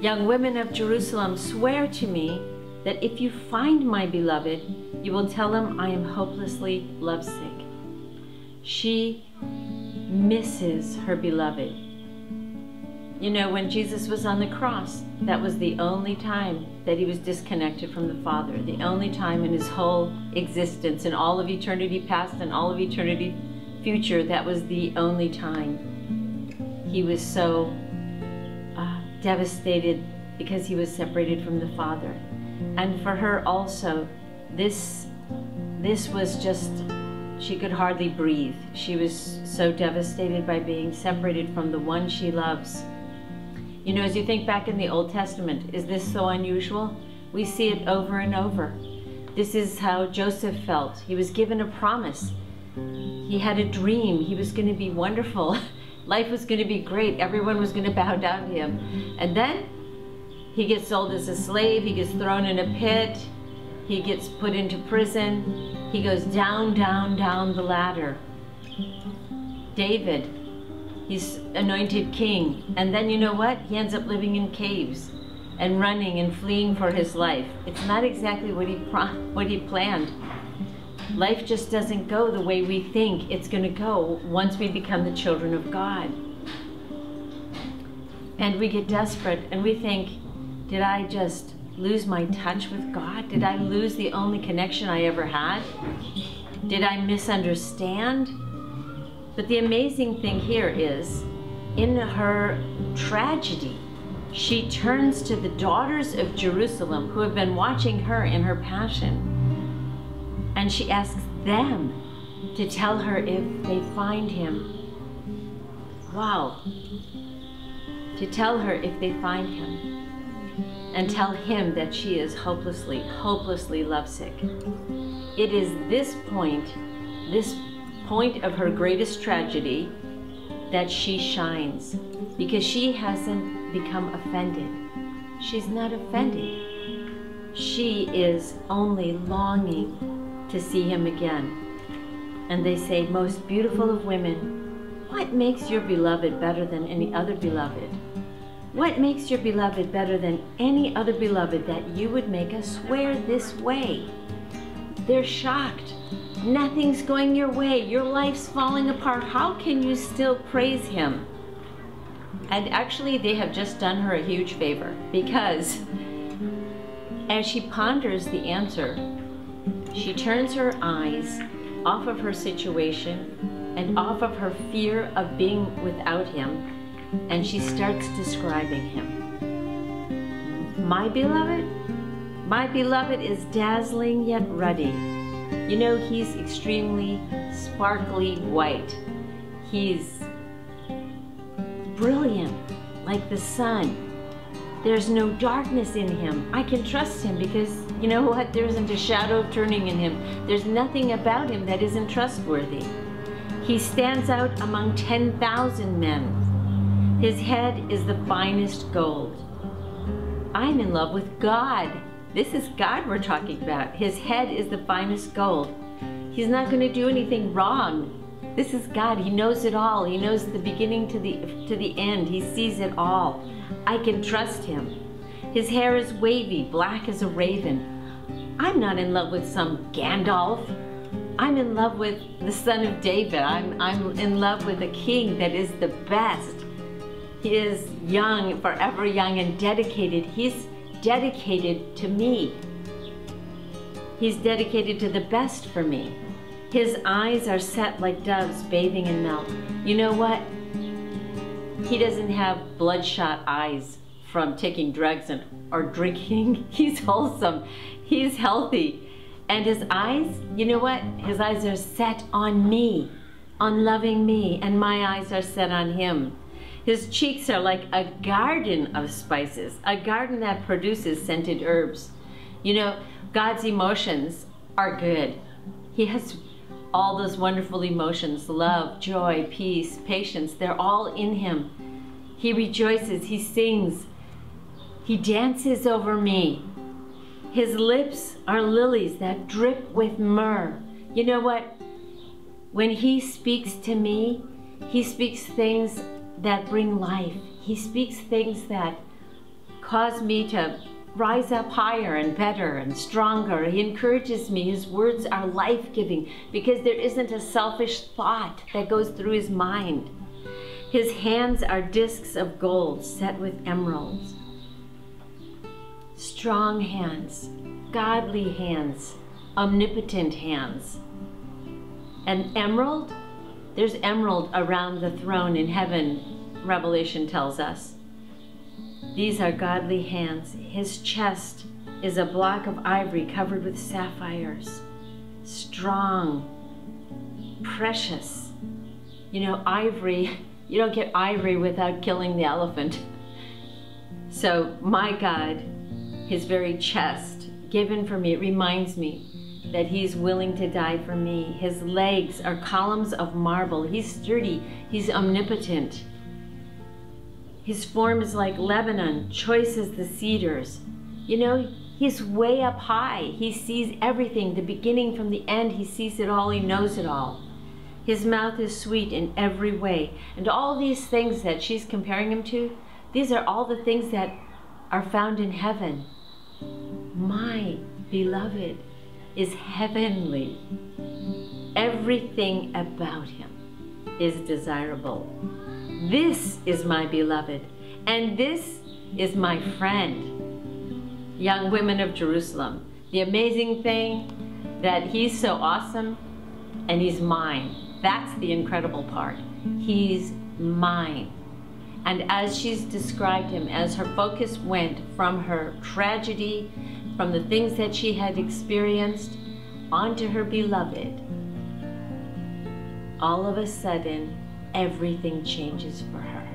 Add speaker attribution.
Speaker 1: Young women of Jerusalem, swear to me that if you find my beloved, you will tell him I am hopelessly lovesick. She misses her beloved. You know, when Jesus was on the cross, that was the only time that he was disconnected from the Father, the only time in his whole existence, in all of eternity past and all of eternity future, that was the only time. He was so devastated because he was separated from the Father. And for her also, this was just, she could hardly breathe. She was so devastated by being separated from the one she loves. You know, as you think back in the Old Testament, is this so unusual? We see it over and over. This is how Joseph felt. He was given a promise. He had a dream. He was going to be wonderful. Life was going to be great. Everyone was going to bow down to him. And then he gets sold as a slave. He gets thrown in a pit. He gets put into prison. He goes down, down, down the ladder. David, he's anointed king. And then you know what? He ends up living in caves and running and fleeing for his life. It's not exactly what he planned. Life just doesn't go the way we think it's going to go once we become the children of God. And we get desperate and we think, did I just lose my touch with God? Did I lose the only connection I ever had? Did I misunderstand? But the amazing thing here is, in her tragedy, she turns to the daughters of Jerusalem who have been watching her in her passion, and she asks them to tell her if they find him. Wow. To tell her if they find him, and tell him that she is hopelessly, hopelessly lovesick. It is this point of her greatest tragedy, that she shines, because she hasn't become offended. She's not offended. She is only longing to see him again. And they say, most beautiful of women, what makes your beloved better than any other beloved? What makes your beloved better than any other beloved that you would make us swear this way? They're shocked. Nothing's going your way. Your life's falling apart. How can you still praise him? And actually, they have just done her a huge favor, because as she ponders the answer, she turns her eyes off of her situation and off of her fear of being without him, and she starts describing him. My beloved is dazzling yet ruddy. You know, he's extremely sparkly white. He's brilliant, like the sun. There's no darkness in him. I can trust him because, you know what? There isn't a shadow of turning in him. There's nothing about him that isn't trustworthy. He stands out among 10,000 men. His head is the finest gold. I'm in love with God. This is God we're talking about. His head is the finest gold. He's not going to do anything wrong. This is God. He knows it all. He knows the beginning to the end. He sees it all. I can trust him. His hair is wavy, black as a raven. I'm not in love with some Gandalf. I'm in love with the son of David. I'm in love with a king that is the best. He is young, forever young and dedicated. He's dedicated to me. He's dedicated to the best for me. His eyes are set like doves bathing in milk. You know what? He doesn't have bloodshot eyes from taking drugs or drinking. He's wholesome. He's healthy. And his eyes, you know what? His eyes are set on me, on loving me, and my eyes are set on him. His cheeks are like a garden of spices, a garden that produces scented herbs. You know, God's emotions are good. He has all those wonderful emotions, love, joy, peace, patience, they're all in him. He rejoices, he sings, he dances over me. His lips are lilies that drip with myrrh. You know what? When he speaks to me, he speaks things that bring life. He speaks things that cause me to rise up higher and better and stronger. He encourages me. His words are life-giving because there isn't a selfish thought that goes through his mind. His hands are discs of gold set with emeralds. Strong hands, godly hands, omnipotent hands. And emerald, there's emerald around the throne in heaven, Revelation tells us. These are godly hands. His chest is a block of ivory covered with sapphires. Strong, precious. You know, ivory, you don't get ivory without killing the elephant. So my God, his very chest given for me, it reminds me that he's willing to die for me. His legs are columns of marble. He's sturdy. He's omnipotent. His form is like Lebanon, choice as the cedars. You know, he's way up high. He sees everything, the beginning from the end. He sees it all. He knows it all. His mouth is sweet in every way. And all these things that she's comparing him to, these are all the things that are found in heaven. My beloved is heavenly. Everything about him is desirable. This is my beloved, and this is my friend. Young women of Jerusalem, the amazing thing that he's so awesome and he's mine. That's the incredible part. He's mine. And as she's described him, as her focus went from her tragedy, from the things that she had experienced, onto her beloved, all of a sudden, everything changes for her.